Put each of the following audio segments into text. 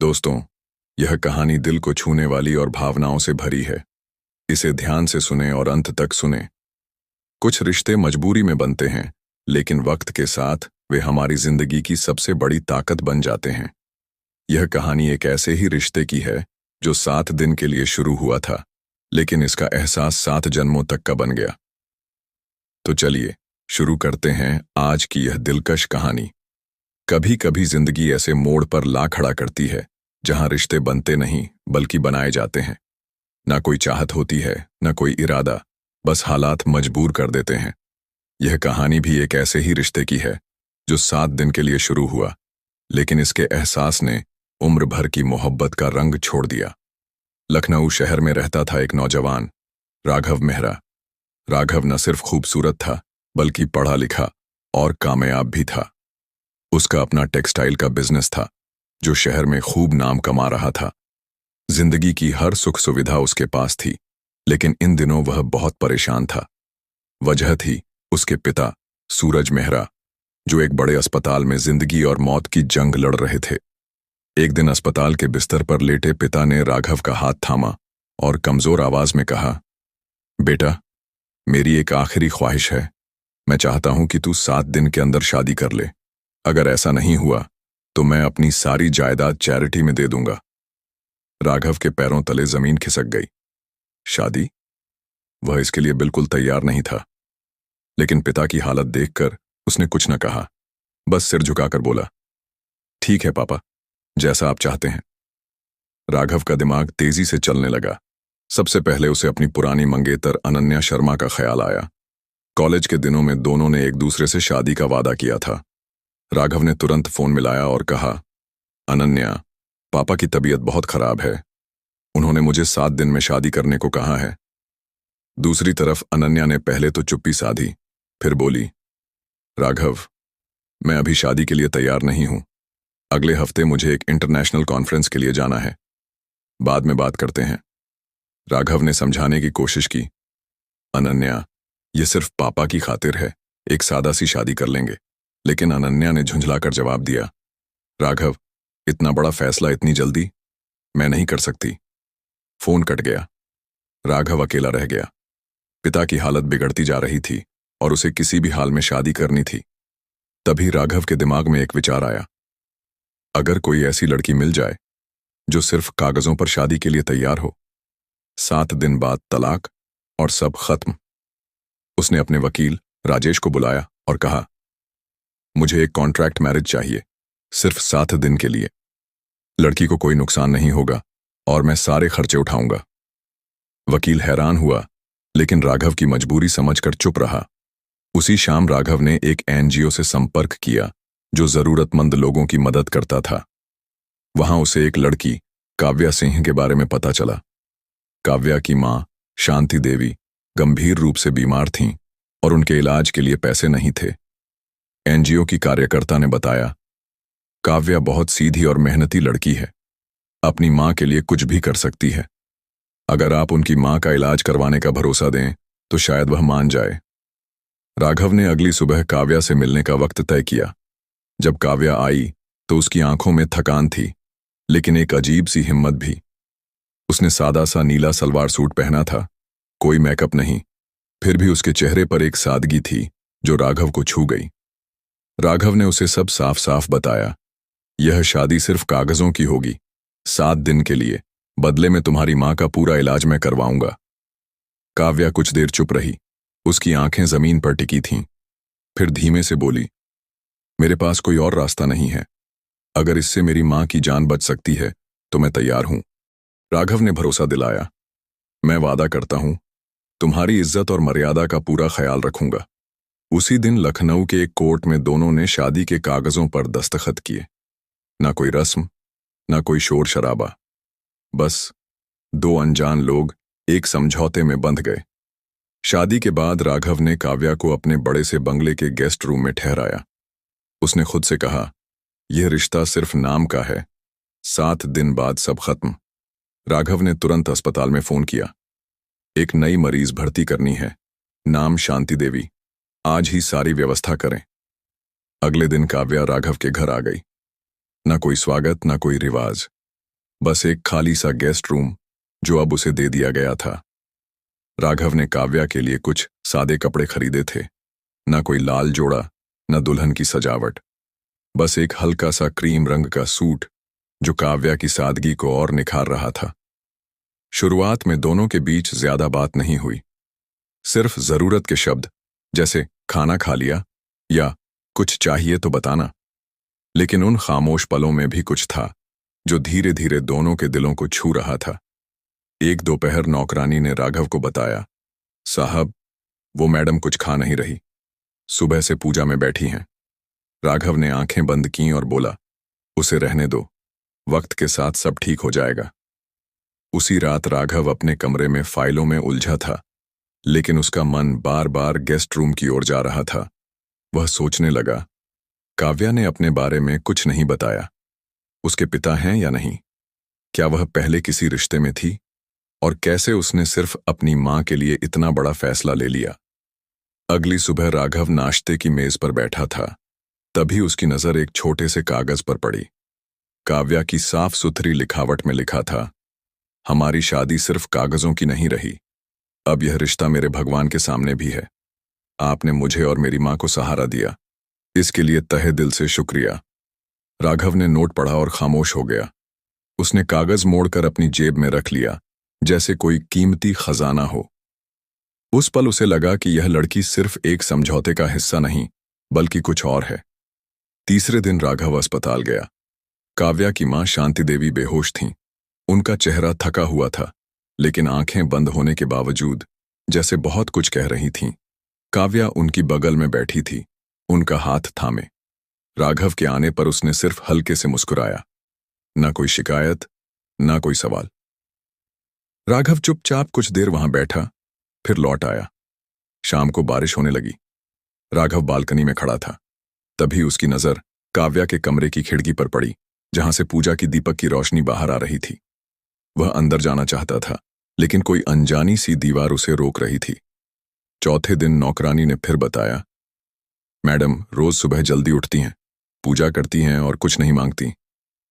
दोस्तों, यह कहानी दिल को छूने वाली और भावनाओं से भरी है। इसे ध्यान से सुने और अंत तक सुने। कुछ रिश्ते मजबूरी में बनते हैं, लेकिन वक्त के साथ वे हमारी जिंदगी की सबसे बड़ी ताकत बन जाते हैं। यह कहानी एक ऐसे ही रिश्ते की है जो 7 दिन के लिए शुरू हुआ था, लेकिन इसका एहसास 7 जन्मों तक का बन गया। तो चलिए शुरू करते हैं आज की यह दिलकश कहानी। कभी कभी जिंदगी ऐसे मोड़ पर ला खड़ा करती है जहां रिश्ते बनते नहीं बल्कि बनाए जाते हैं। ना कोई चाहत होती है, ना कोई इरादा, बस हालात मजबूर कर देते हैं। यह कहानी भी एक ऐसे ही रिश्ते की है जो 7 दिन के लिए शुरू हुआ, लेकिन इसके एहसास ने उम्र भर की मोहब्बत का रंग छोड़ दिया। लखनऊ शहर में रहता था एक नौजवान, राघव मेहरा। राघव न सिर्फ खूबसूरत था, बल्कि पढ़ा लिखा और कामयाब भी था। उसका अपना टेक्सटाइल का बिजनेस था जो शहर में खूब नाम कमा रहा था। जिंदगी की हर सुख सुविधा उसके पास थी, लेकिन इन दिनों वह बहुत परेशान था। वजह थी उसके पिता सूरज मेहरा, जो एक बड़े अस्पताल में जिंदगी और मौत की जंग लड़ रहे थे। एक दिन अस्पताल के बिस्तर पर लेटे पिता ने राघव का हाथ थामा और कमजोर आवाज में कहा, बेटा, मेरी एक आखिरी ख्वाहिश है। मैं चाहता हूं कि तू 7 दिन के अंदर शादी कर ले। अगर ऐसा नहीं हुआ तो मैं अपनी सारी जायदाद चैरिटी में दे दूंगा। राघव के पैरों तले जमीन खिसक गई। शादी? वह इसके लिए बिल्कुल तैयार नहीं था, लेकिन पिता की हालत देखकर उसने कुछ न कहा, बस सिर झुकाकर बोला, ठीक है पापा, जैसा आप चाहते हैं। राघव का दिमाग तेजी से चलने लगा। सबसे पहले उसे अपनी पुरानी मंगेतर अनन्या शर्मा का ख्याल आया। कॉलेज के दिनों में दोनों ने एक दूसरे से शादी का वादा किया था। राघव ने तुरंत फोन मिलाया और कहा, अनन्या, पापा की तबीयत बहुत खराब है। उन्होंने मुझे 7 दिन में शादी करने को कहा है। दूसरी तरफ अनन्या ने पहले तो चुप्पी साधी, फिर बोली, राघव, मैं अभी शादी के लिए तैयार नहीं हूं। अगले हफ्ते मुझे एक इंटरनेशनल कॉन्फ्रेंस के लिए जाना है। बाद में बात करते हैं। राघव ने समझाने की कोशिश की, अनन्या, ये सिर्फ पापा की खातिर है, एक सादा सी शादी कर लेंगे। लेकिन अनन्या ने झुंझलाकर जवाब दिया, राघव, इतना बड़ा फैसला इतनी जल्दी? मैं नहीं कर सकती। फोन कट गया। राघव अकेला रह गया। पिता की हालत बिगड़ती जा रही थी और उसे किसी भी हाल में शादी करनी थी। तभी राघव के दिमाग में एक विचार आया, अगर कोई ऐसी लड़की मिल जाए जो सिर्फ कागजों पर शादी के लिए तैयार हो, 7 दिन बाद तलाक और सब खत्म। उसने अपने वकील राजेश को बुलाया और कहा, मुझे एक कॉन्ट्रैक्ट मैरिज चाहिए, सिर्फ 7 दिन के लिए। लड़की को कोई नुकसान नहीं होगा और मैं सारे खर्चे उठाऊंगा। वकील हैरान हुआ, लेकिन राघव की मजबूरी समझकर चुप रहा। उसी शाम राघव ने एक एनजीओ से संपर्क किया जो जरूरतमंद लोगों की मदद करता था। वहां उसे एक लड़की काव्या सिंह के बारे में पता चला। काव्या की मां शांति देवी गंभीर रूप से बीमार थीं और उनके इलाज के लिए पैसे नहीं थे। एनजीओ की कार्यकर्ता ने बताया, काव्या बहुत सीधी और मेहनती लड़की है, अपनी मां के लिए कुछ भी कर सकती है। अगर आप उनकी मां का इलाज करवाने का भरोसा दें तो शायद वह मान जाए। राघव ने अगली सुबह काव्या से मिलने का वक्त तय किया। जब काव्या आई तो उसकी आंखों में थकान थी, लेकिन एक अजीब सी हिम्मत भी। उसने सादा सा नीला सलवार सूट पहना था, कोई मेकअप नहीं, फिर भी उसके चेहरे पर एक सादगी थी जो राघव को छू गई। राघव ने उसे सब साफ साफ बताया, यह शादी सिर्फ कागजों की होगी, 7 दिन के लिए, बदले में तुम्हारी मां का पूरा इलाज मैं करवाऊंगा। काव्या कुछ देर चुप रही, उसकी आंखें जमीन पर टिकी थीं। फिर धीमे से बोली, मेरे पास कोई और रास्ता नहीं है। अगर इससे मेरी मां की जान बच सकती है तो मैं तैयार हूं। राघव ने भरोसा दिलाया, मैं वादा करता हूं, तुम्हारी इज्जत और मर्यादा का पूरा ख्याल रखूंगा। उसी दिन लखनऊ के एक कोर्ट में दोनों ने शादी के कागजों पर दस्तखत किए। ना कोई रस्म, ना कोई शोर शराबा, बस 2 अनजान लोग एक समझौते में बंध गए। शादी के बाद राघव ने काव्या को अपने बड़े से बंगले के गेस्ट रूम में ठहराया। उसने खुद से कहा, यह रिश्ता सिर्फ नाम का है, 7 दिन बाद सब खत्म। राघव ने तुरंत अस्पताल में फोन किया, एक नई मरीज भर्ती करनी है, नाम शांति देवी, आज ही सारी व्यवस्था करें। अगले दिन काव्या राघव के घर आ गई। ना कोई स्वागत, ना कोई रिवाज, बस एक खाली सा गेस्ट रूम जो अब उसे दे दिया गया था। राघव ने काव्या के लिए कुछ सादे कपड़े खरीदे थे, न कोई लाल जोड़ा, न दुल्हन की सजावट, बस एक हल्का सा क्रीम रंग का सूट जो काव्या की सादगी को और निखार रहा था। शुरुआत में दोनों के बीच ज्यादा बात नहीं हुई, सिर्फ जरूरत के शब्द जैसे खाना खा लिया या कुछ चाहिए तो बताना। लेकिन उन खामोश पलों में भी कुछ था जो धीरे धीरे दोनों के दिलों को छू रहा था। एक दोपहर नौकरानी ने राघव को बताया, साहब, वो मैडम कुछ खा नहीं रही, सुबह से पूजा में बैठी हैं। राघव ने आंखें बंद कीं और बोला, उसे रहने दो, वक्त के साथ सब ठीक हो जाएगा। उसी रात राघव अपने कमरे में फाइलों में उलझा था, लेकिन उसका मन बार बार गेस्ट रूम की ओर जा रहा था। वह सोचने लगा, काव्या ने अपने बारे में कुछ नहीं बताया। उसके पिता हैं या नहीं? क्या वह पहले किसी रिश्ते में थी? और कैसे उसने सिर्फ अपनी मां के लिए इतना बड़ा फैसला ले लिया? अगली सुबह राघव नाश्ते की मेज पर बैठा था, तभी उसकी नजर एक छोटे से कागज पर पड़ी। काव्या की साफ सुथरी लिखावट में लिखा था, हमारी शादी सिर्फ कागजों की नहीं रही, अब यह रिश्ता मेरे भगवान के सामने भी है। आपने मुझे और मेरी मां को सहारा दिया, इसके लिए तहे दिल से शुक्रिया। राघव ने नोट पढ़ा और खामोश हो गया। उसने कागज मोड़कर अपनी जेब में रख लिया, जैसे कोई कीमती खजाना हो। उस पल उसे लगा कि यह लड़की सिर्फ एक समझौते का हिस्सा नहीं, बल्कि कुछ और है। तीसरे दिन राघव अस्पताल गया। काव्या की मां शांति देवी बेहोश थीं। उनका चेहरा थका हुआ था, लेकिन आंखें बंद होने के बावजूद जैसे बहुत कुछ कह रही थीं। काव्या उनकी बगल में बैठी थी, उनका हाथ थामे। राघव के आने पर उसने सिर्फ हल्के से मुस्कुराया, न कोई शिकायत, न कोई सवाल। राघव चुपचाप कुछ देर वहां बैठा, फिर लौट आया। शाम को बारिश होने लगी। राघव बालकनी में खड़ा था, तभी उसकी नजर काव्या के कमरे की खिड़की पर पड़ी, जहां से पूजा की दीपक की रोशनी बाहर आ रही थी। वह अंदर जाना चाहता था, लेकिन कोई अनजानी सी दीवार उसे रोक रही थी। चौथे दिन नौकरानी ने फिर बताया, मैडम रोज सुबह जल्दी उठती हैं, पूजा करती हैं और कुछ नहीं मांगती,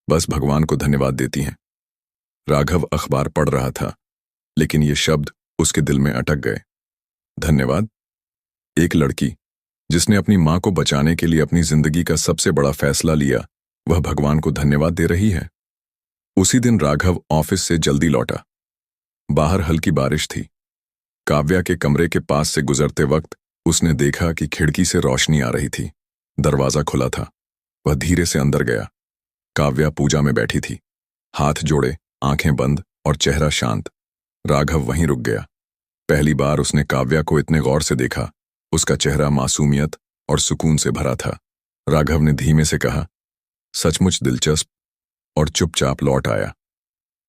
बस भगवान को धन्यवाद देती हैं। राघव अखबार पढ़ रहा था, लेकिन ये शब्द उसके दिल में अटक गए। धन्यवाद? एक लड़की जिसने अपनी मां को बचाने के लिए अपनी जिंदगी का सबसे बड़ा फैसला लिया, वह भगवान को धन्यवाद दे रही है। उसी दिन राघव ऑफिस से जल्दी लौटा। बाहर हल्की बारिश थी। काव्या के कमरे के पास से गुजरते वक्त उसने देखा कि खिड़की से रोशनी आ रही थी। दरवाजा खुला था। वह धीरे से अंदर गया। काव्या पूजा में बैठी थी, हाथ जोड़े, आंखें बंद और चेहरा शांत। राघव वहीं रुक गया। पहली बार उसने काव्या को इतने गौर से देखा। उसका चेहरा मासूमियत और सुकून से भरा था। राघव ने धीमे से कहा, सचमुच दिलचस्प, और चुपचाप लौट आया।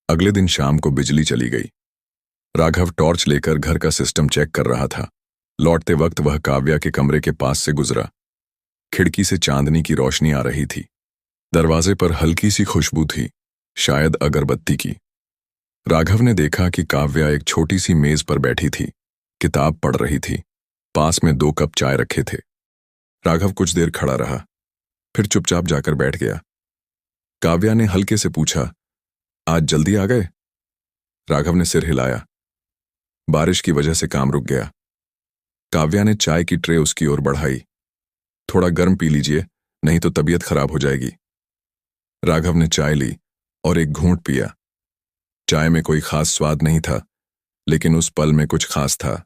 अगले दिन शाम को बिजली चली गई। राघव टॉर्च लेकर घर का सिस्टम चेक कर रहा था। लौटते वक्त वह काव्या के कमरे के पास से गुजरा। खिड़की से चांदनी की रोशनी आ रही थी। दरवाजे पर हल्की सी खुशबू थी, शायद अगरबत्ती की। राघव ने देखा कि काव्या एक छोटी सी मेज पर बैठी थी, किताब पढ़ रही थी। पास में 2 कप चाय रखे थे। राघव कुछ देर खड़ा रहा, फिर चुपचाप जाकर बैठ गया। काव्या ने हल्के से पूछा, आज जल्दी आ गए? राघव ने सिर हिलाया। बारिश की वजह से काम रुक गया। काव्या ने चाय की ट्रे उसकी ओर बढ़ाई। थोड़ा गर्म पी लीजिए, नहीं तो तबीयत खराब हो जाएगी। राघव ने चाय ली और एक घूंट पिया। चाय में कोई खास स्वाद नहीं था, लेकिन उस पल में कुछ खास था।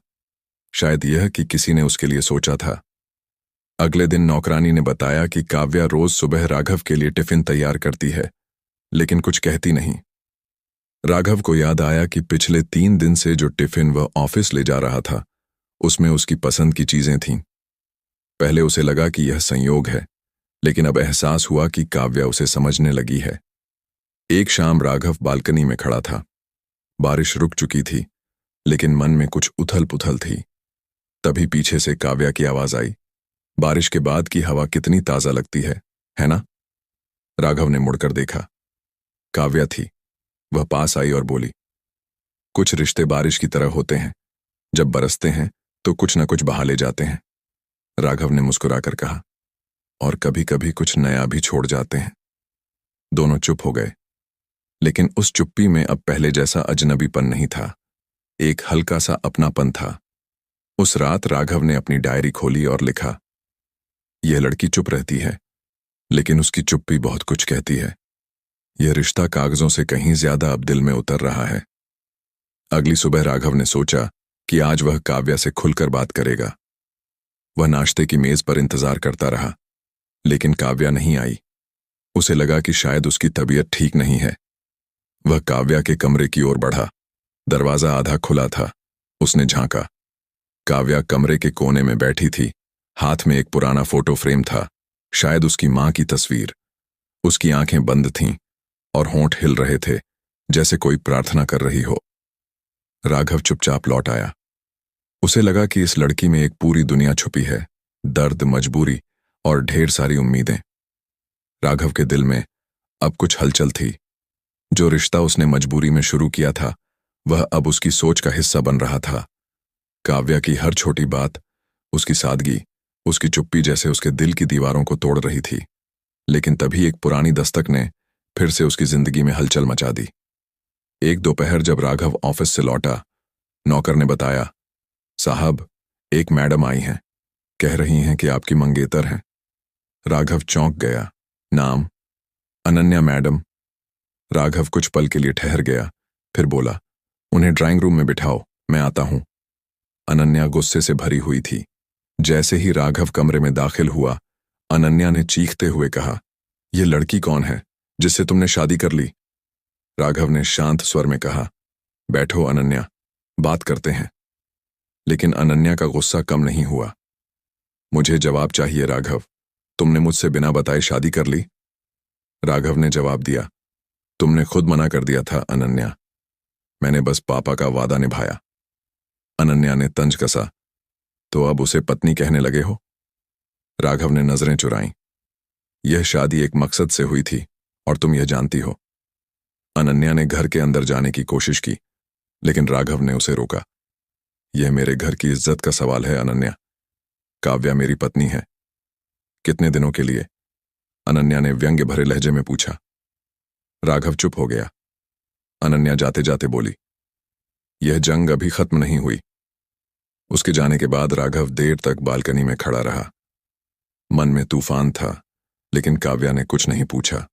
शायद यह कि किसी ने उसके लिए सोचा था। अगले दिन नौकरानी ने बताया कि काव्या रोज सुबह राघव के लिए टिफिन तैयार करती है, लेकिन कुछ कहती नहीं। राघव को याद आया कि पिछले 3 दिन से जो टिफिन वह ऑफिस ले जा रहा था, उसमें उसकी पसंद की चीजें थीं। पहले उसे लगा कि यह संयोग है, लेकिन अब एहसास हुआ कि काव्या उसे समझने लगी है। एक शाम राघव बालकनी में खड़ा था। बारिश रुक चुकी थी, लेकिन मन में कुछ उथल-पुथल थी। तभी पीछे से काव्या की आवाज आई, बारिश के बाद की हवा कितनी ताजा लगती है ना? राघव ने मुड़कर देखा। काव्या थी। वह पास आई और बोली, कुछ रिश्ते बारिश की तरह होते हैं, जब बरसते हैं तो कुछ न कुछ बहा ले जाते हैं। राघव ने मुस्कुराकर कहा, और कभी कभी कुछ नया भी छोड़ जाते हैं। दोनों चुप हो गए, लेकिन उस चुप्पी में अब पहले जैसा अजनबीपन नहीं था, एक हल्का सा अपनापन था। उस रात राघव ने अपनी डायरी खोली और लिखा, यह लड़की चुप रहती है, लेकिन उसकी चुप्पी बहुत कुछ कहती है। यह रिश्ता कागजों से कहीं ज्यादा अब दिल में उतर रहा है। अगली सुबह राघव ने सोचा कि आज वह काव्या से खुलकर बात करेगा। वह नाश्ते की मेज पर इंतजार करता रहा, लेकिन काव्या नहीं आई। उसे लगा कि शायद उसकी तबीयत ठीक नहीं है। वह काव्या के कमरे की ओर बढ़ा। दरवाजा आधा खुला था। उसने झांका। काव्या कमरे के कोने में बैठी थी। हाथ में एक पुराना फोटो फ्रेम था, शायद उसकी मां की तस्वीर। उसकी आंखें बंद थीं और होंठ हिल रहे थे, जैसे कोई प्रार्थना कर रही हो। राघव चुपचाप लौट आया। उसे लगा कि इस लड़की में एक पूरी दुनिया छुपी है, दर्द, मजबूरी और ढेर सारी उम्मीदें। राघव के दिल में अब कुछ हलचल थी। जो रिश्ता उसने मजबूरी में शुरू किया था, वह अब उसकी सोच का हिस्सा बन रहा था। काव्या की हर छोटी बात, उसकी सादगी, उसकी चुप्पी जैसे उसके दिल की दीवारों को तोड़ रही थी। लेकिन तभी एक पुरानी दस्तक ने फिर से उसकी जिंदगी में हलचल मचा दी। एक दोपहर जब राघव ऑफिस से लौटा, नौकर ने बताया, साहब, एक मैडम आई हैं, कह रही हैं कि आपकी मंगेतर हैं। राघव चौंक गया। नाम? अनन्या मैडम। राघव कुछ पल के लिए ठहर गया, फिर बोला, उन्हें ड्राइंग रूम में बिठाओ, मैं आता हूं। अनन्या गुस्से से भरी हुई थी। जैसे ही राघव कमरे में दाखिल हुआ, अनन्या ने चीखते हुए कहा, यह लड़की कौन है जिससे तुमने शादी कर ली? राघव ने शांत स्वर में कहा, बैठो अनन्या, बात करते हैं। लेकिन अनन्या का गुस्सा कम नहीं हुआ। मुझे जवाब चाहिए राघव, तुमने मुझसे बिना बताए शादी कर ली? राघव ने जवाब दिया, तुमने खुद मना कर दिया था अनन्या, मैंने बस पापा का वादा निभाया। अनन्या ने तंज कसा, तो अब उसे पत्नी कहने लगे हो? राघव ने नजरें चुराईं। यह शादी एक मकसद से हुई थी और तुम यह जानती हो। अनन्या ने घर के अंदर जाने की कोशिश की, लेकिन राघव ने उसे रोका। यह मेरे घर की इज्जत का सवाल है अनन्या। काव्या मेरी पत्नी है। कितने दिनों के लिए? अनन्या ने व्यंग्य भरे लहजे में पूछा। राघव चुप हो गया। अनन्या जाते जाते बोली, यह जंग अभी खत्म नहीं हुई। उसके जाने के बाद राघव देर तक बालकनी में खड़ा रहा। मन में तूफान था, लेकिन काव्या ने कुछ नहीं पूछा।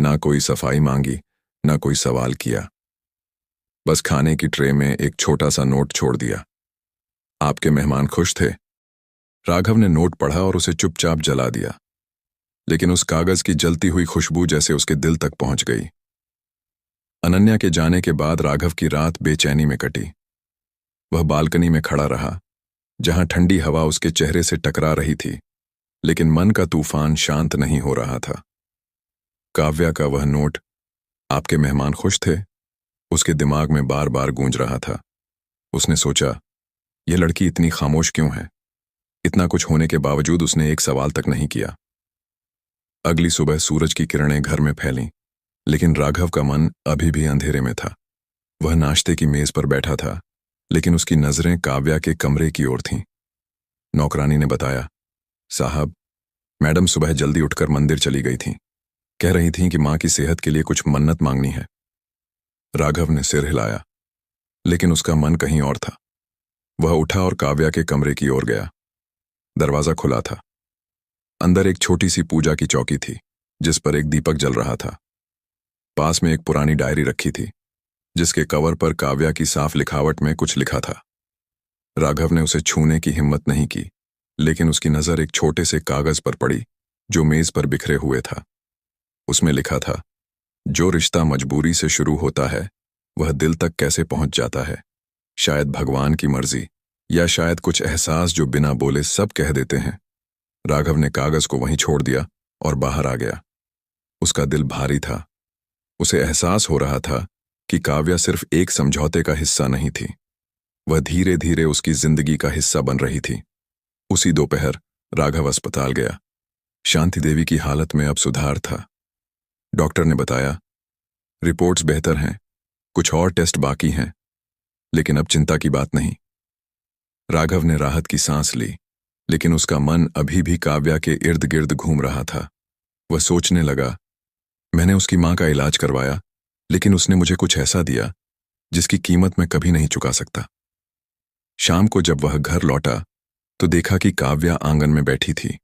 ना कोई सफाई मांगी, ना कोई सवाल किया। बस खाने की ट्रे में एक छोटा सा नोट छोड़ दिया। आपके मेहमान खुश थे? राघव ने नोट पढ़ा और उसे चुपचाप जला दिया, लेकिन उस कागज की जलती हुई खुशबू जैसे उसके दिल तक पहुंच गई। अनन्या के जाने के बाद राघव की रात बेचैनी में कटी। वह बालकनी में खड़ा रहा, जहां ठंडी हवा उसके चेहरे से टकरा रही थी, लेकिन मन का तूफान शांत नहीं हो रहा था। काव्या का वह नोट, आपके मेहमान खुश थे, उसके दिमाग में बार बार गूंज रहा था। उसने सोचा, यह लड़की इतनी खामोश क्यों है? इतना कुछ होने के बावजूद उसने एक सवाल तक नहीं किया। अगली सुबह सूरज की किरणें घर में फैलीं, लेकिन राघव का मन अभी भी अंधेरे में था। वह नाश्ते की मेज पर बैठा था, लेकिन उसकी नजरें काव्या के कमरे की ओर थीं। नौकरानी ने बताया, साहब, मैडम सुबह जल्दी उठकर मंदिर चली गई थीं। कह रही थीं कि मां की सेहत के लिए कुछ मन्नत मांगनी है। राघव ने सिर हिलाया, लेकिन उसका मन कहीं और था। वह उठा और काव्या के कमरे की ओर गया। दरवाजा खुला था। अंदर एक छोटी सी पूजा की चौकी थी, जिस पर एक दीपक जल रहा था। पास में एक पुरानी डायरी रखी थी, जिसके कवर पर काव्या की साफ लिखावट में कुछ लिखा था। राघव ने उसे छूने की हिम्मत नहीं की, लेकिन उसकी नजर एक छोटे से कागज पर पड़ी, जो मेज पर बिखरे हुए था। उसमें लिखा था, जो रिश्ता मजबूरी से शुरू होता है, वह दिल तक कैसे पहुंच जाता है। शायद भगवान की मर्जी, या शायद कुछ एहसास जो बिना बोले सब कह देते हैं। राघव ने कागज को वहीं छोड़ दिया और बाहर आ गया। उसका दिल भारी था। उसे एहसास हो रहा था कि काव्या सिर्फ एक समझौते का हिस्सा नहीं थी, वह धीरे धीरे उसकी जिंदगी का हिस्सा बन रही थी। उसी दोपहर राघव अस्पताल गया। शांति देवी की हालत में अब सुधार था। डॉक्टर ने बताया, रिपोर्ट्स बेहतर हैं, कुछ और टेस्ट बाकी हैं, लेकिन अब चिंता की बात नहीं। राघव ने राहत की सांस ली, लेकिन उसका मन अभी भी काव्या के इर्द गिर्द घूम रहा था। वह सोचने लगा, मैंने उसकी मां का इलाज करवाया, लेकिन उसने मुझे कुछ ऐसा दिया जिसकी कीमत मैं कभी नहीं चुका सकता। शाम को जब वह घर लौटा तो देखा कि काव्या आंगन में बैठी थी।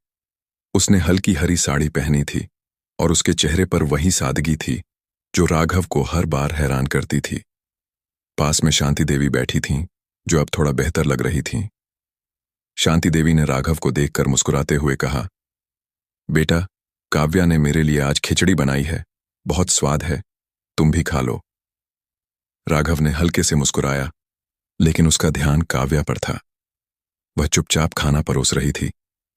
उसने हल्की हरी साड़ी पहनी थी और उसके चेहरे पर वही सादगी थी जो राघव को हर बार हैरान करती थी। पास में शांति देवी बैठी थीं, जो अब थोड़ा बेहतर लग रही थीं। शांति देवी ने राघव को देखकर मुस्कुराते हुए कहा, बेटा, काव्या ने मेरे लिए आज खिचड़ी बनाई है, बहुत स्वाद है, तुम भी खा लो। राघव ने हल्के से मुस्कुराया, लेकिन उसका ध्यान काव्या पर था। वह चुपचाप खाना परोस रही थी,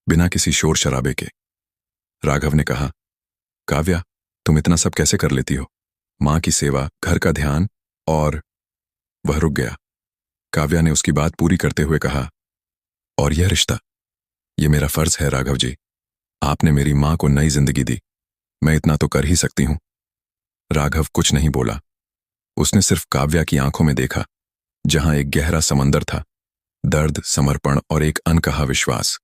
बिना किसी शोर शराबे के। राघव ने कहा, काव्या, तुम इतना सब कैसे कर लेती हो? मां की सेवा, घर का ध्यान और... वह रुक गया। काव्या ने उसकी बात पूरी करते हुए कहा, और यह रिश्ता, यह मेरा फर्ज है राघव जी। आपने मेरी मां को नई जिंदगी दी, मैं इतना तो कर ही सकती हूं। राघव कुछ नहीं बोला। उसने सिर्फ काव्या की आंखों में देखा, जहां एक गहरा समंदर था, दर्द, समर्पण और एक अनकहा विश्वास।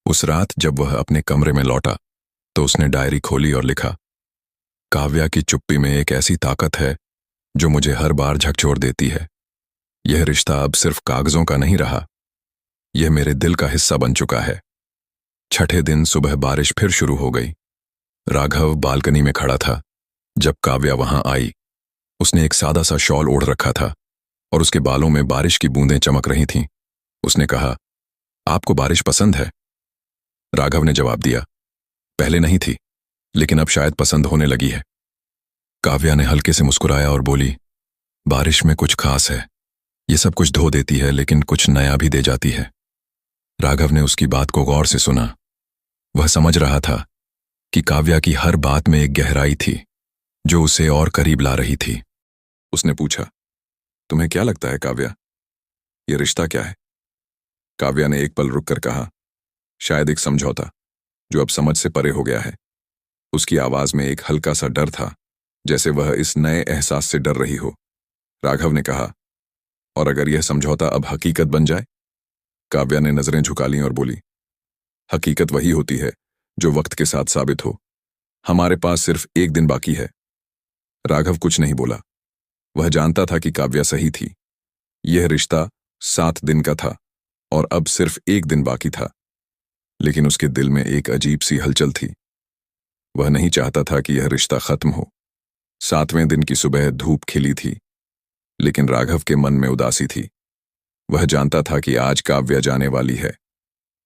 उस रात जब वह अपने कमरे में लौटा तो उसने डायरी खोली और लिखा, काव्या की चुप्पी में एक ऐसी ताकत है जो मुझे हर बार झकझोर देती है। यह रिश्ता अब सिर्फ कागजों का नहीं रहा, यह मेरे दिल का हिस्सा बन चुका है। छठे दिन सुबह बारिश फिर शुरू हो गई। राघव बालकनी में खड़ा था जब काव्या वहां आई। उसने एक सादा सा शॉल ओढ़ रखा था और उसके बालों में बारिश की बूंदें चमक रही थीं। उसने कहा, आपको बारिश पसंद है? राघव ने जवाब दिया, पहले नहीं थी, लेकिन अब शायद पसंद होने लगी है। काव्या ने हल्के से मुस्कुराया और बोली, बारिश में कुछ खास है। ये सब कुछ धो देती है, लेकिन कुछ नया भी दे जाती है। राघव ने उसकी बात को गौर से सुना। वह समझ रहा था कि काव्या की हर बात में एक गहराई थी जो उसे और करीब ला रही थी। उसने पूछा, तुम्हें क्या लगता है काव्या, ये रिश्ता क्या है? काव्या ने एक पल रुककर कहा, शायद एक समझौता जो अब समझ से परे हो गया है। उसकी आवाज में एक हल्का सा डर था, जैसे वह इस नए एहसास से डर रही हो। राघव ने कहा, और अगर यह समझौता अब हकीकत बन जाए? काव्या ने नजरें झुका लीं और बोली, हकीकत वही होती है जो वक्त के साथ साबित हो। हमारे पास सिर्फ एक दिन बाकी है। राघव कुछ नहीं बोला। वह जानता था कि काव्या सही थी। यह रिश्ता 7 दिन का था और अब सिर्फ एक दिन बाकी था। लेकिन उसके दिल में एक अजीब सी हलचल थी। वह नहीं चाहता था कि यह रिश्ता खत्म हो। 7वें दिन की सुबह धूप खिली थी, लेकिन राघव के मन में उदासी थी। वह जानता था कि आज काव्या जाने वाली है।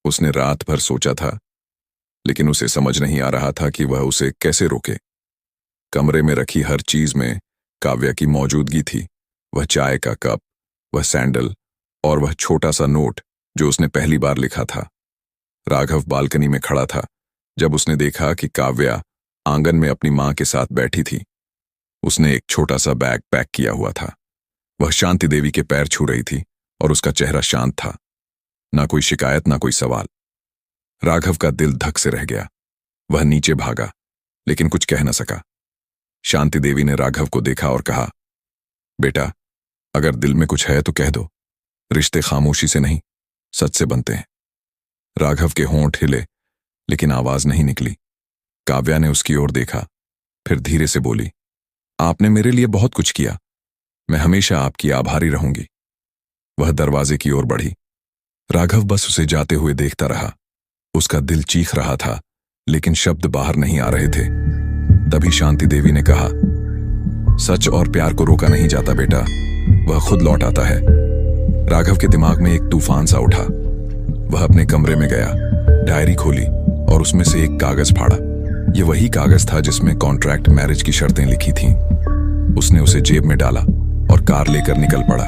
उसने रात भर सोचा था, लेकिन उसे समझ नहीं आ रहा था कि वह उसे कैसे रोके। कमरे में रखी हर चीज में काव्या की मौजूदगी थी। वह चाय का कप, वह सैंडल और वह छोटा सा नोट जो उसने पहली बार लिखा था। राघव बालकनी में खड़ा था जब उसने देखा कि काव्या आंगन में अपनी मां के साथ बैठी थी। उसने एक छोटा सा बैग पैक किया हुआ था। वह शांति देवी के पैर छू रही थी और उसका चेहरा शांत था। ना कोई शिकायत, ना कोई सवाल। राघव का दिल धक से रह गया। वह नीचे भागा, लेकिन कुछ कह न सका। शांति देवी ने राघव को देखा और कहा, बेटा, अगर दिल में कुछ है तो कह दो। रिश्ते खामोशी से नहीं, सच से बनते हैं। राघव के होंठ हिले, लेकिन आवाज नहीं निकली। काव्या ने उसकी ओर देखा, फिर धीरे से बोली, आपने मेरे लिए बहुत कुछ किया। मैं हमेशा आपकी आभारी रहूंगी। वह दरवाजे की ओर बढ़ी। राघव बस उसे जाते हुए देखता रहा। उसका दिल चीख रहा था, लेकिन शब्द बाहर नहीं आ रहे थे। तभी शांति देवी ने कहा, सच और प्यार को रोका नहीं जाता बेटा, वह खुद लौट आता है। राघव के दिमाग में एक तूफान सा उठा। वह अपने कमरे में गया, डायरी खोली और उसमें से एक कागज फाड़ा। यह वही कागज था जिसमें कॉन्ट्रैक्ट मैरिज की शर्तें लिखी थीं। उसने उसे जेब में डाला और कार लेकर निकल पड़ा।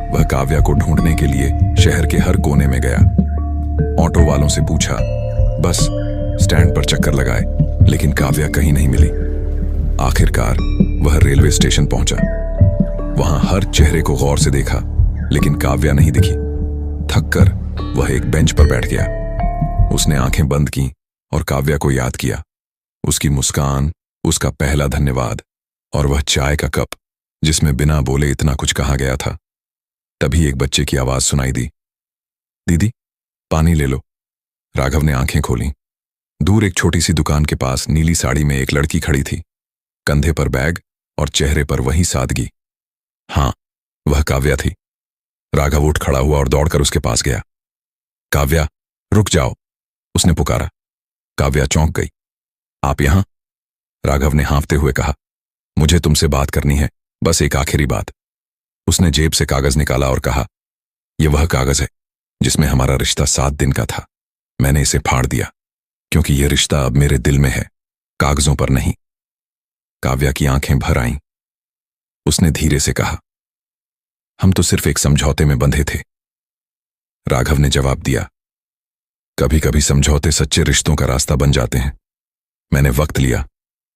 वह काव्या को ढूंढने के लिए शहर के हर कोने में गया। ऑटो वालों से पूछा, बस स्टैंड पर चक्कर लगाए, लेकिन काव्या कहीं नहीं मिली। आखिरकार वह रेलवे स्टेशन पहुंचा। वहां हर चेहरे को गौर से देखा, लेकिन काव्या नहीं दिखी। थक कर वह एक बेंच पर बैठ गया। उसने आंखें बंद की और काव्या को याद किया। उसकी मुस्कान, उसका पहला धन्यवाद और वह चाय का कप जिसमें बिना बोले इतना कुछ कहा गया था। तभी एक बच्चे की आवाज सुनाई दी, दीदी, पानी ले लो। राघव ने आंखें खोलीं। दूर एक छोटी सी दुकान के पास नीली साड़ी में एक लड़की खड़ी थी, कंधे पर बैग और चेहरे पर वही सादगी। हाँ, वह काव्या थी। राघव उठ खड़ा हुआ और दौड़कर उसके पास गया। काव्या, रुक जाओ, उसने पुकारा। काव्या चौंक गई। आप यहां? राघव ने हाँफते हुए कहा। मुझे तुमसे बात करनी है, बस एक आखिरी बात। उसने जेब से कागज निकाला और कहा, यह वह कागज है जिसमें हमारा रिश्ता 7 दिन का था। मैंने इसे फाड़ दिया क्योंकि यह रिश्ता अब मेरे दिल में है, कागजों पर नहीं। काव्या की आंखें भर आईं। उसने धीरे से कहा, हम तो सिर्फ एक समझौते में बंधे थे। राघव ने जवाब दिया, कभी कभी समझौते सच्चे रिश्तों का रास्ता बन जाते हैं। मैंने वक्त लिया,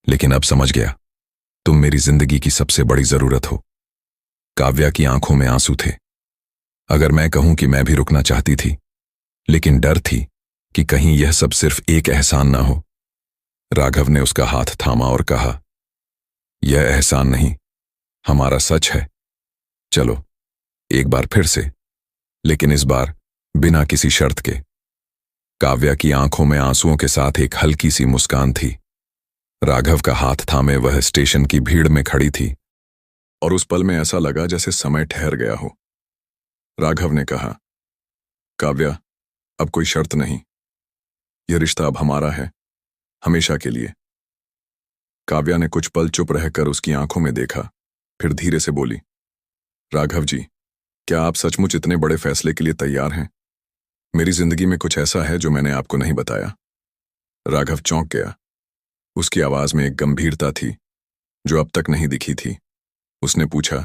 लेकिन अब समझ गया, तुम मेरी जिंदगी की सबसे बड़ी जरूरत हो। काव्या की आंखों में आंसू थे। अगर मैं कहूं कि मैं भी रुकना चाहती थी, लेकिन डर थी कि कहीं यह सब सिर्फ एक एहसान ना हो। राघव ने उसका हाथ थामा और कहा, यह एहसान नहीं, हमारा सच है। चलो, एक बार फिर से, लेकिन इस बार बिना किसी शर्त के। काव्या की आंखों में आंसुओं के साथ एक हल्की सी मुस्कान थी। राघव का हाथ थामे वह स्टेशन की भीड़ में खड़ी थी और उस पल में ऐसा लगा जैसे समय ठहर गया हो। राघव ने कहा, काव्या, अब कोई शर्त नहीं, यह रिश्ता अब हमारा है, हमेशा के लिए। काव्या ने कुछ पल चुप रहकर उसकी आंखों में देखा, फिर धीरे से बोली, राघव जी, क्या आप सचमुच इतने बड़े फैसले के लिए तैयार हैं? मेरी जिंदगी में कुछ ऐसा है जो मैंने आपको नहीं बताया। राघव चौंक गया। उसकी आवाज में एक गंभीरता थी जो अब तक नहीं दिखी थी। उसने पूछा,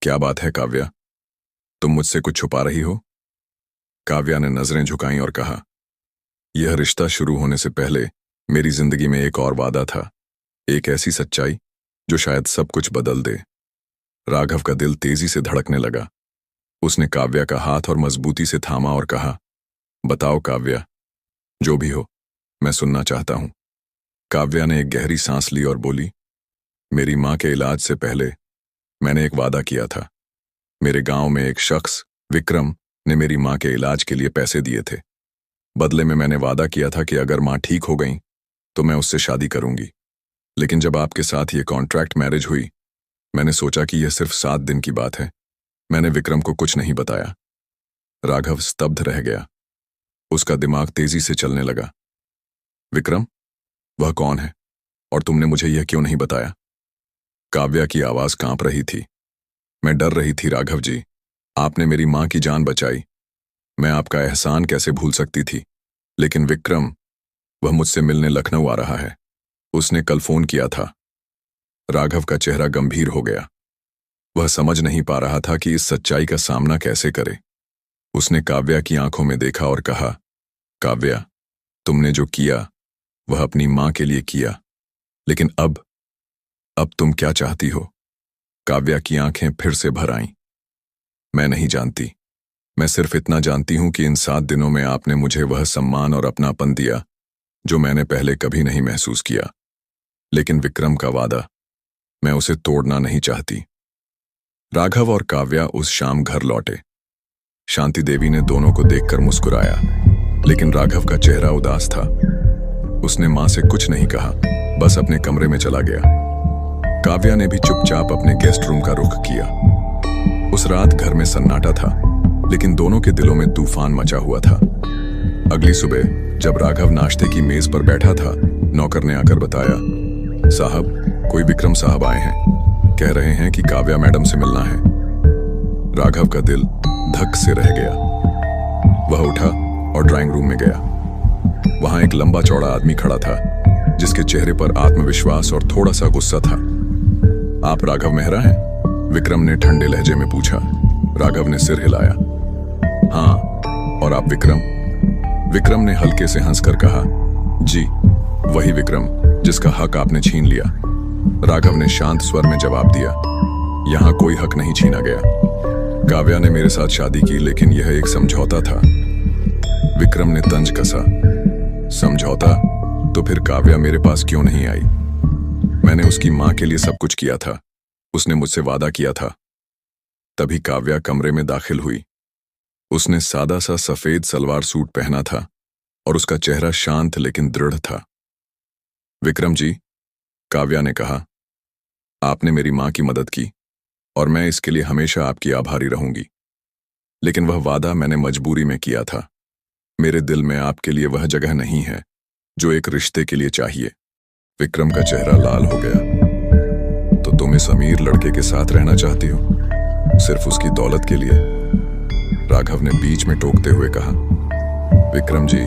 क्या बात है काव्या, तुम मुझसे कुछ छुपा रही हो? काव्या ने नजरें झुकाईं और कहा, यह रिश्ता शुरू होने से पहले मेरी जिंदगी में एक और वादा था, एक ऐसी सच्चाई जो शायद सब कुछ बदल दे। राघव का दिल तेजी से धड़कने लगा। उसने काव्या का हाथ और मजबूती से थामा और कहा, बताओ काव्या, जो भी हो, मैं सुनना चाहता हूं। काव्या ने एक गहरी सांस ली और बोली, मेरी मां के इलाज से पहले मैंने एक वादा किया था। मेरे गांव में एक शख्स, विक्रम, ने मेरी मां के इलाज के लिए पैसे दिए थे। बदले में मैंने वादा किया था कि अगर मां ठीक हो गई तो मैं उससे शादी करूंगी। लेकिन जब आपके साथ ये कॉन्ट्रैक्ट मैरिज हुई, मैंने सोचा कि यह सिर्फ 7 दिन की बात है। मैंने विक्रम को कुछ नहीं बताया। राघव स्तब्ध रह गया। उसका दिमाग तेजी से चलने लगा। विक्रम? वह कौन है और तुमने मुझे यह क्यों नहीं बताया? काव्या की आवाज कांप रही थी। मैं डर रही थी राघव जी, आपने मेरी मां की जान बचाई। मैं आपका एहसान कैसे भूल सकती थी? लेकिन विक्रम, वह मुझसे मिलने लखनऊ आ रहा है। उसने कल फोन किया था। राघव का चेहरा गंभीर हो गया। वह समझ नहीं पा रहा था कि इस सच्चाई का सामना कैसे करे। उसने काव्या की आंखों में देखा और कहा, काव्या, तुमने जो किया वह अपनी मां के लिए किया, लेकिन अब तुम क्या चाहती हो? काव्या की आंखें फिर से भर आईं। मैं नहीं जानती। मैं सिर्फ इतना जानती हूं कि इन 7 दिनों में आपने मुझे वह सम्मान और अपनापन दिया जो मैंने पहले कभी नहीं महसूस किया। लेकिन विक्रम का वादा, मैं उसे तोड़ना नहीं चाहती। राघव और काव्या उस शाम घर लौटे। शांति देवी ने दोनों को देखकर मुस्कुराया, लेकिन राघव का चेहरा उदास था। उसने मां से कुछ नहीं कहा, बस अपने कमरे में चला गया। काव्या ने भी चुपचाप अपने गेस्ट रूम का रुख किया। उस रात घर में सन्नाटा था, लेकिन दोनों के दिलों में तूफान मचा हुआ था। अगली सुबह जब राघव नाश्ते की मेज पर बैठा था, नौकर ने आकर बताया, साहब, कोई विक्रम साहब आए हैं, कह रहे हैं कि काव्या मैडम से मिलना है। राघव का दिल धक से रह गया। वह उठा और ड्राइंग रूम में गया। वहां एक लंबा चौड़ा आदमी खड़ा था, जिसके चेहरे पर आत्मविश्वास और थोड़ा सा गुस्सा था। आप राघव मेहरा हैं? विक्रम ने ठंडे लहजे में पूछा। राघव ने सिर हिलाया। हाँ, और आप विक्रम? विक्रम ने हल्के से हंसकर कहा, जी, वही विक्रम जिसका हक आपने छीन लिया। राघव ने शांत स्वर में जवाब दिया, यहां कोई हक नहीं छीना गया। काव्या ने मेरे साथ शादी की, लेकिन यह एक समझौता था। विक्रम ने तंज कसा। समझौता? तो फिर काव्या मेरे पास क्यों नहीं आई? मैंने उसकी मां के लिए सब कुछ किया था। उसने मुझसे वादा किया था। तभी काव्या कमरे में दाखिल हुई। उसने सादा सा सफेद सलवार सूट पहना था और उसका चेहरा शांत लेकिन दृढ़ था। विक्रम जी, काव्या ने कहा, आपने मेरी माँ की मदद की और मैं इसके लिए हमेशा आपकी आभारी रहूंगी। लेकिन वह वादा मैंने मजबूरी में किया था। मेरे दिल में आपके लिए वह जगह नहीं है जो एक रिश्ते के लिए चाहिए। विक्रम का चेहरा लाल हो गया। तो तुम इस अमीर लड़के के साथ रहना चाहती हो, सिर्फ उसकी दौलत के लिए? राघव ने बीच में टोकते हुए कहा। विक्रम जी,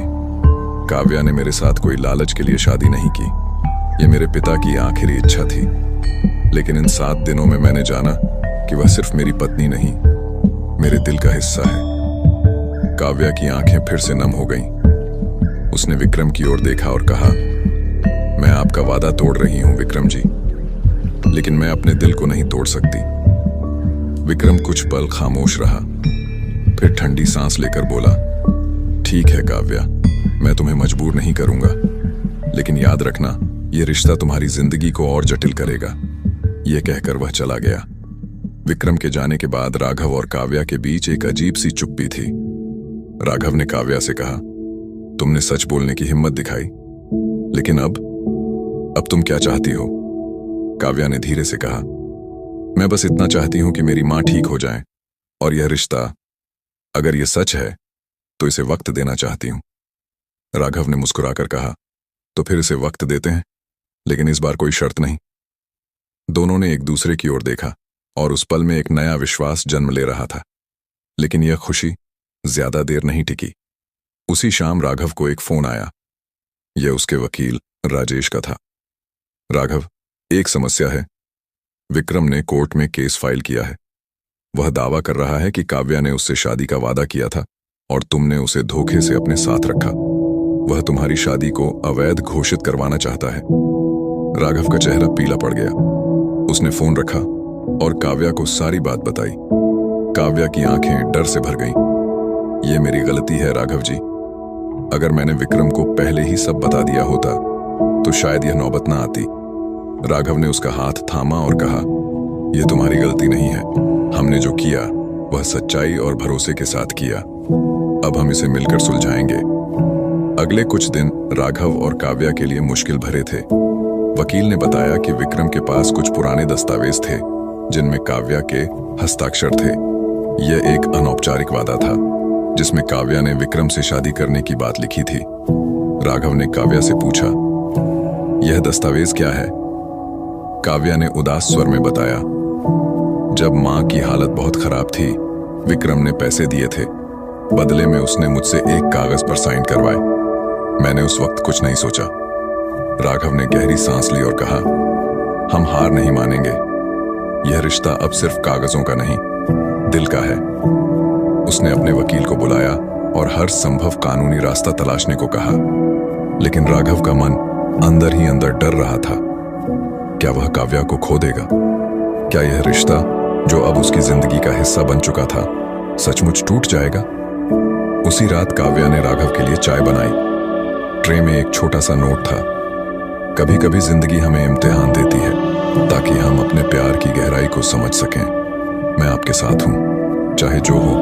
काव्या ने मेरे साथ कोई लालच के लिए शादी नहीं की। ये मेरे पिता की आखिरी इच्छा थी। लेकिन इन 7 दिनों में मैंने जाना कि वह सिर्फ मेरी पत्नी नहीं, मेरे दिल का हिस्सा है। काव्या की आंखें फिर से नम हो गईं। उसने विक्रम की ओर देखा और कहा, मैं आपका वादा तोड़ रही हूं विक्रम जी, लेकिन मैं अपने दिल को नहीं तोड़ सकती। विक्रम कुछ पल खामोश रहा, फिर ठंडी सांस लेकर बोला, ठीक है काव्या, मैं तुम्हें मजबूर नहीं करूंगा, लेकिन याद रखना, यह रिश्ता तुम्हारी जिंदगी को और जटिल करेगा। यह कहकर वह चला गया। विक्रम के जाने के बाद राघव और काव्या के बीच एक अजीब सी चुप्पी थी। राघव ने काव्या से कहा, तुमने सच बोलने की हिम्मत दिखाई, लेकिन अब तुम क्या चाहती हो? काव्या ने धीरे से कहा, मैं बस इतना चाहती हूं कि मेरी मां ठीक हो जाए, और यह रिश्ता, अगर यह सच है तो इसे वक्त देना चाहती हूं। राघव ने मुस्कुराकर कहा, तो फिर इसे वक्त देते हैं, लेकिन इस बार कोई शर्त नहीं। दोनों ने एक दूसरे की ओर देखा और उस पल में एक नया विश्वास जन्म ले रहा था। लेकिन यह खुशी ज्यादा देर नहीं टिकी। उसी शाम राघव को एक फोन आया। यह उसके वकील राजेश का था। राघव, एक समस्या है। विक्रम ने कोर्ट में केस फाइल किया है। वह दावा कर रहा है कि काव्या ने उससे शादी का वादा किया था और तुमने उसे धोखे से अपने साथ रखा। वह तुम्हारी शादी को अवैध घोषित करवाना चाहता है। राघव का चेहरा पीला पड़ गया। उसने फोन रखा और काव्या को सारी बात बताई। काव्या की आंखें डर से भर गईं। यह मेरी गलती है राघव जी। अगर मैंने विक्रम को पहले ही सब बता दिया होता तो शायद यह नौबत ना आती। राघव ने उसका हाथ थामा और कहा, यह तुम्हारी गलती नहीं है। हमने जो किया वह सच्चाई और भरोसे के साथ किया। अब हम इसे मिलकर सुलझाएंगे। अगले कुछ दिन राघव और काव्या के लिए मुश्किल भरे थे। वकील ने बताया कि विक्रम के पास कुछ पुराने दस्तावेज थे जिनमें काव्या के हस्ताक्षर थे। यह एक अनौपचारिक वादा था जिसमें काव्या ने विक्रम से शादी करने की बात लिखी थी। राघव ने काव्या से पूछा, यह दस्तावेज क्या है? काव्या ने उदास स्वर में बताया, जब मां की हालत बहुत खराब थी, विक्रम ने पैसे दिए थे। बदले में उसने मुझसे एक कागज पर साइन करवाए। मैंने उस वक्त कुछ नहीं सोचा। राघव ने गहरी सांस ली और कहा, हम हार नहीं मानेंगे। यह रिश्ता अब सिर्फ कागजों का नहीं, दिल का है। उसने अपने वकील को बुलाया और हर संभव कानूनी रास्ता तलाशने को कहा। लेकिन राघव का मन अंदर ही अंदर डर रहा था। क्या वह काव्या को खो देगा? क्या यह रिश्ता, जो अब उसकी जिंदगी का हिस्सा बन चुका था, सचमुच टूट जाएगा? उसी रात काव्या ने राघव के लिए चाय बनाई। ट्रे में एक छोटा सा नोट था। कभी कभी जिंदगी हमें इम्तिहान देती है ताकि हम अपने प्यार की गहराई को समझ सकें। मैं आपके साथ हूं, चाहे जो हो।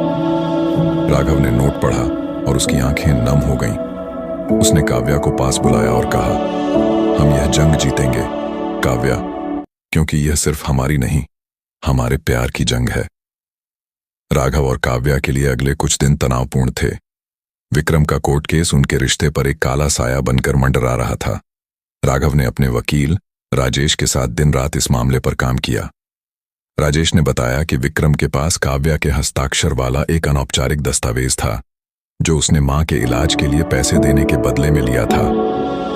राघव ने नोट पढ़ा और उसकी आंखें नम हो गईं। उसने काव्या को पास बुलाया और कहा, हम यह जंग जीतेंगे काव्या, क्योंकि यह सिर्फ हमारी नहीं, हमारे प्यार की जंग है। राघव और काव्या के लिए अगले कुछ दिन तनावपूर्ण थे। विक्रम का कोर्ट केस उनके रिश्ते पर एक काला साया बनकर मंडरा रहा था। राघव ने अपने वकील राजेश के साथ दिन रात इस मामले पर काम किया। राजेश ने बताया कि विक्रम के पास काव्या के हस्ताक्षर वाला एक अनौपचारिक दस्तावेज था जो उसने मां के इलाज के लिए पैसे देने के बदले में लिया था।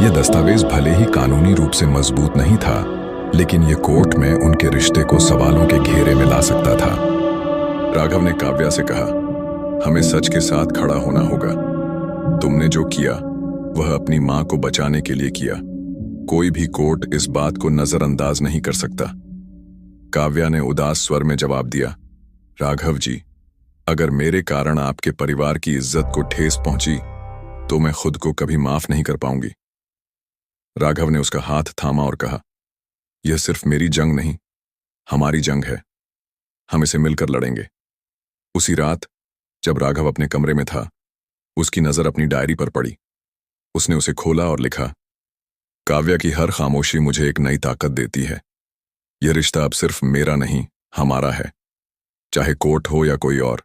यह दस्तावेज भले ही कानूनी रूप से मजबूत नहीं था, लेकिन यह कोर्ट में उनके रिश्ते को सवालों के घेरे में ला सकता था। राघव ने काव्या से कहा, हमें सच के साथ खड़ा होना होगा। तुमने जो किया वह अपनी मां को बचाने के लिए किया। कोई भी कोर्ट इस बात को नजरअंदाज नहीं कर सकता। काव्या ने उदास स्वर में जवाब दिया, राघव जी, अगर मेरे कारण आपके परिवार की इज्जत को ठेस पहुंची तो मैं खुद को कभी माफ नहीं कर पाऊंगी। राघव ने उसका हाथ थामा और कहा, यह सिर्फ मेरी जंग नहीं, हमारी जंग है। हम इसे मिलकर लड़ेंगे। उसी रात जब राघव अपने कमरे में था, उसकी नजर अपनी डायरी पर पड़ी। उसने उसे खोला और लिखा, काव्या की हर खामोशी मुझे एक नई ताकत देती है। यह रिश्ता अब सिर्फ मेरा नहीं, हमारा है। चाहे कोर्ट हो या कोई और,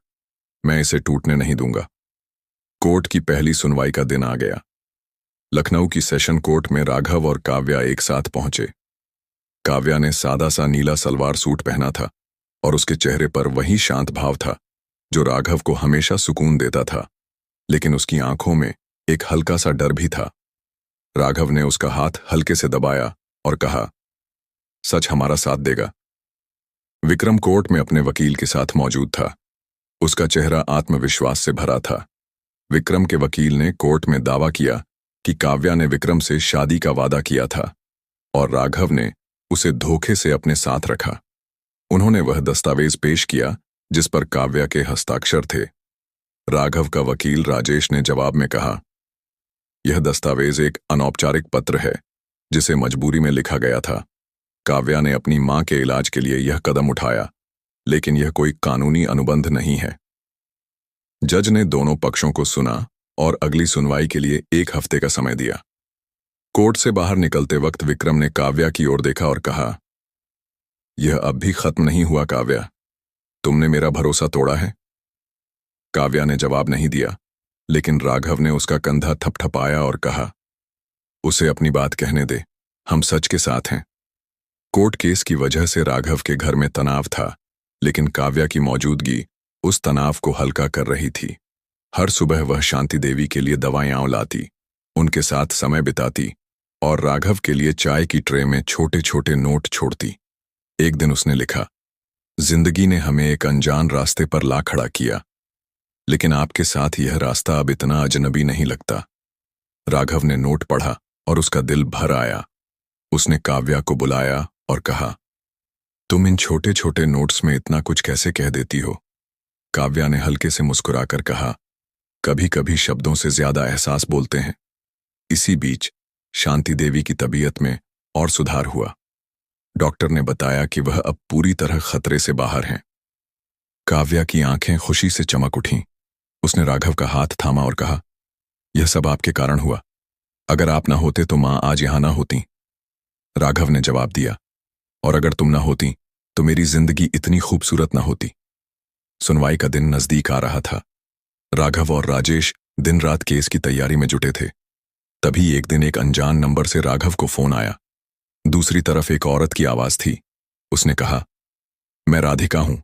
मैं इसे टूटने नहीं दूंगा। कोर्ट की पहली सुनवाई का दिन आ गया। लखनऊ की सेशन कोर्ट में राघव और काव्या एक साथ पहुंचे। काव्या ने सादा सा नीला सलवार सूट पहना था और उसके चेहरे पर वही शांत भाव था जो राघव को हमेशा सुकून देता था, लेकिन उसकी आंखों में एक हल्का सा डर भी था। राघव ने उसका हाथ हल्के से दबाया और कहा, सच हमारा साथ देगा। विक्रम कोर्ट में अपने वकील के साथ मौजूद था। उसका चेहरा आत्मविश्वास से भरा था। विक्रम के वकील ने कोर्ट में दावा किया कि काव्या ने विक्रम से शादी का वादा किया था और राघव ने उसे धोखे से अपने साथ रखा। उन्होंने वह दस्तावेज पेश किया जिस पर काव्या के हस्ताक्षर थे। राघव का वकील राजेश ने जवाब में कहा, यह दस्तावेज एक अनौपचारिक पत्र है जिसे मजबूरी में लिखा गया था। काव्या ने अपनी मां के इलाज के लिए यह कदम उठाया, लेकिन यह कोई कानूनी अनुबंध नहीं है। जज ने दोनों पक्षों को सुना और अगली सुनवाई के लिए 1 हफ्ते का समय दिया। कोर्ट से बाहर निकलते वक्त विक्रम ने काव्या की ओर देखा और कहा, यह अब भी खत्म नहीं हुआ काव्या, तुमने मेरा भरोसा तोड़ा है। काव्या ने जवाब नहीं दिया, लेकिन राघव ने उसका कंधा थपथपाया और कहा, उसे अपनी बात कहने दे, हम सच के साथ हैं। कोर्ट केस की वजह से राघव के घर में तनाव था, लेकिन काव्या की मौजूदगी उस तनाव को हल्का कर रही थी। हर सुबह वह शांति देवी के लिए दवाइयां लाती, उनके साथ समय बिताती और राघव के लिए चाय की ट्रे में छोटे छोटे नोट छोड़ती। एक दिन उसने लिखा, जिंदगी ने हमें एक अनजान रास्ते पर ला खड़ा किया, लेकिन आपके साथ यह रास्ता अब इतना अजनबी नहीं लगता। राघव ने नोट पढ़ा और उसका दिल भर आया। उसने काव्या को बुलाया और कहा, तुम इन छोटे छोटे नोट्स में इतना कुछ कैसे कह देती हो? काव्या ने हल्के से मुस्कुराकर कहा, कभी कभी शब्दों से ज्यादा एहसास बोलते हैं। इसी बीच शांति देवी की तबीयत में और सुधार हुआ। डॉक्टर ने बताया कि वह अब पूरी तरह खतरे से बाहर हैं। काव्या की आंखें खुशी से चमक उठीं। उसने राघव का हाथ थामा और कहा, यह सब आपके कारण हुआ। अगर आप ना होते तो मां आज यहां ना होती। राघव ने जवाब दिया, और अगर तुम ना होती तो मेरी जिंदगी इतनी खूबसूरत ना होती। सुनवाई का दिन नजदीक आ रहा था। राघव और राजेश दिन रात केस की तैयारी में जुटे थे। तभी एक दिन एक अनजान नंबर से राघव को फोन आया। दूसरी तरफ एक औरत की आवाज थी। उसने कहा, मैं राधिका हूं,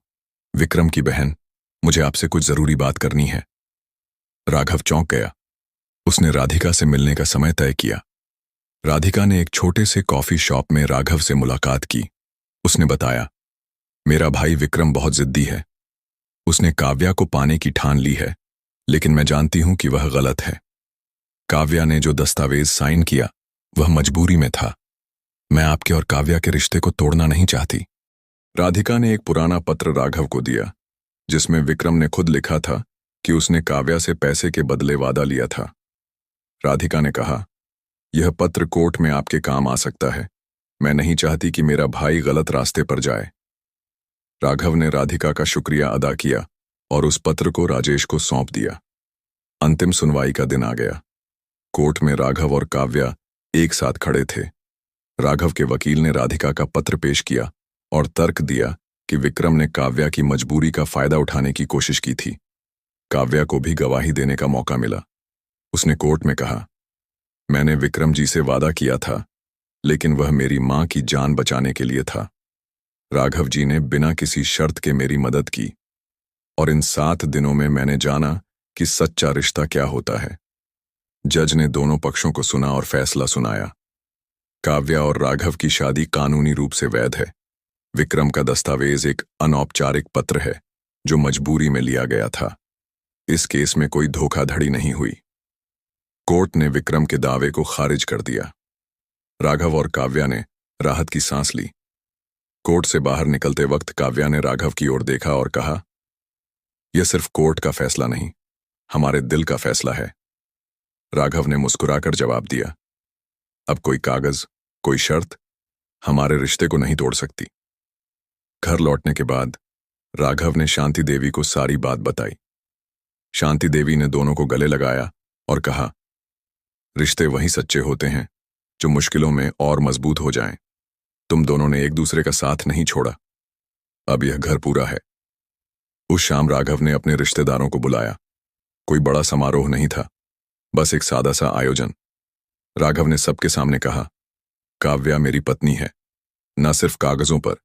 विक्रम की बहन, मुझे आपसे कुछ जरूरी बात करनी है। राघव चौंक गया। उसने राधिका से मिलने का समय तय किया। राधिका ने एक छोटे से कॉफी शॉप में राघव से मुलाकात की। उसने बताया, मेरा भाई विक्रम बहुत जिद्दी है। उसने काव्या को पाने की ठान ली है, लेकिन मैं जानती हूं कि वह गलत है। काव्या ने जो दस्तावेज साइन किया वह मजबूरी में था। मैं आपके और काव्या के रिश्ते को तोड़ना नहीं चाहती। राधिका ने एक पुराना पत्र राघव को दिया, जिसमें विक्रम ने खुद लिखा था कि उसने काव्या से पैसे के बदले वादा लिया था। राधिका ने कहा, यह पत्र कोर्ट में आपके काम आ सकता है। मैं नहीं चाहती कि मेरा भाई गलत रास्ते पर जाए। राघव ने राधिका का शुक्रिया अदा किया और उस पत्र को राजेश को सौंप दिया। अंतिम सुनवाई का दिन आ गया। कोर्ट में राघव और काव्या एक साथ खड़े थे। राघव के वकील ने राधिका का पत्र पेश किया और तर्क दिया कि विक्रम ने काव्या की मजबूरी का फायदा उठाने की कोशिश की थी। काव्या को भी गवाही देने का मौका मिला। उसने कोर्ट में कहा, मैंने विक्रम जी से वादा किया था, लेकिन वह मेरी मां की जान बचाने के लिए था। राघव जी ने बिना किसी शर्त के मेरी मदद की, और इन 7 दिनों में मैंने जाना कि सच्चा रिश्ता क्या होता है। जज ने दोनों पक्षों को सुना और फैसला सुनाया। काव्या और राघव की शादी कानूनी रूप से वैध है। विक्रम का दस्तावेज एक अनौपचारिक पत्र है जो मजबूरी में लिया गया था। इस केस में कोई धोखाधड़ी नहीं हुई। कोर्ट ने विक्रम के दावे को खारिज कर दिया। राघव और काव्या ने राहत की सांस ली। कोर्ट से बाहर निकलते वक्त काव्या ने राघव की ओर देखा और कहा, यह सिर्फ कोर्ट का फैसला नहीं, हमारे दिल का फैसला है। राघव ने मुस्कुराकर जवाब दिया, अब कोई कागज, कोई शर्त हमारे रिश्ते को नहीं तोड़ सकती। घर लौटने के बाद राघव ने शांति देवी को सारी बात बताई। शांति देवी ने दोनों को गले लगाया और कहा, रिश्ते वही सच्चे होते हैं जो मुश्किलों में और मजबूत हो जाएं। तुम दोनों ने एक दूसरे का साथ नहीं छोड़ा। अब यह घर पूरा है। उस शाम राघव ने अपने रिश्तेदारों को बुलाया। कोई बड़ा समारोह नहीं था, बस एक सादा सा आयोजन। राघव ने सबके सामने कहा, काव्या मेरी पत्नी है, न सिर्फ कागजों पर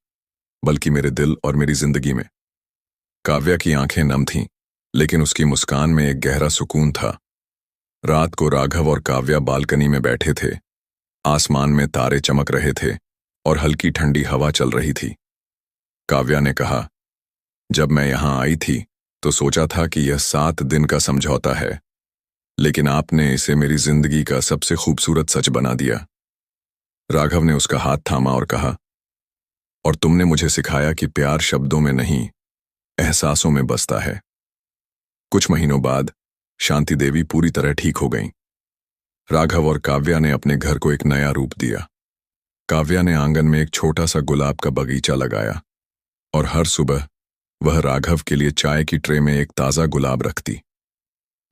बल्कि मेरे दिल और मेरी जिंदगी में। काव्या की आंखें नम थीं, लेकिन उसकी मुस्कान में एक गहरा सुकून था। रात को राघव और काव्या बालकनी में बैठे थे। आसमान में तारे चमक रहे थे और हल्की ठंडी हवा चल रही थी। काव्या ने कहा, जब मैं यहां आई थी तो सोचा था कि यह 7 दिन का समझौता है, लेकिन आपने इसे मेरी जिंदगी का सबसे खूबसूरत सच बना दिया। राघव ने उसका हाथ थामा और कहा, और तुमने मुझे सिखाया कि प्यार शब्दों में नहीं, एहसासों में बसता है। कुछ महीनों बाद शांति देवी पूरी तरह ठीक हो गईं। राघव और काव्या ने अपने घर को एक नया रूप दिया। काव्या ने आंगन में एक छोटा सा गुलाब का बगीचा लगाया और हर सुबह वह राघव के लिए चाय की ट्रे में एक ताजा गुलाब रखती।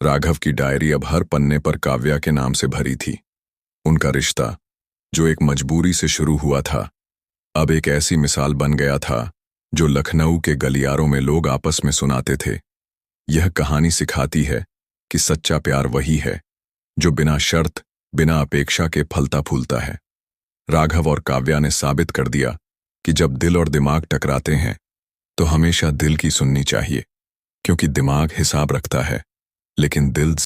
राघव की डायरी अब हर पन्ने पर काव्या के नाम से भरी थी। उनका रिश्ता, जो एक मजबूरी से शुरू हुआ था, अब एक ऐसी मिसाल बन गया था जो लखनऊ के गलियारों में लोग आपस में सुनाते थे। यह कहानी सिखाती है कि सच्चा प्यार वही है जो बिना शर्त, बिना अपेक्षा के फलता फूलता है। राघव और काव्या ने साबित कर दिया कि जब दिल और दिमाग टकराते हैं तो हमेशा दिल की सुननी चाहिए, क्योंकि दिमाग हिसाब रखता है लेकिन दिल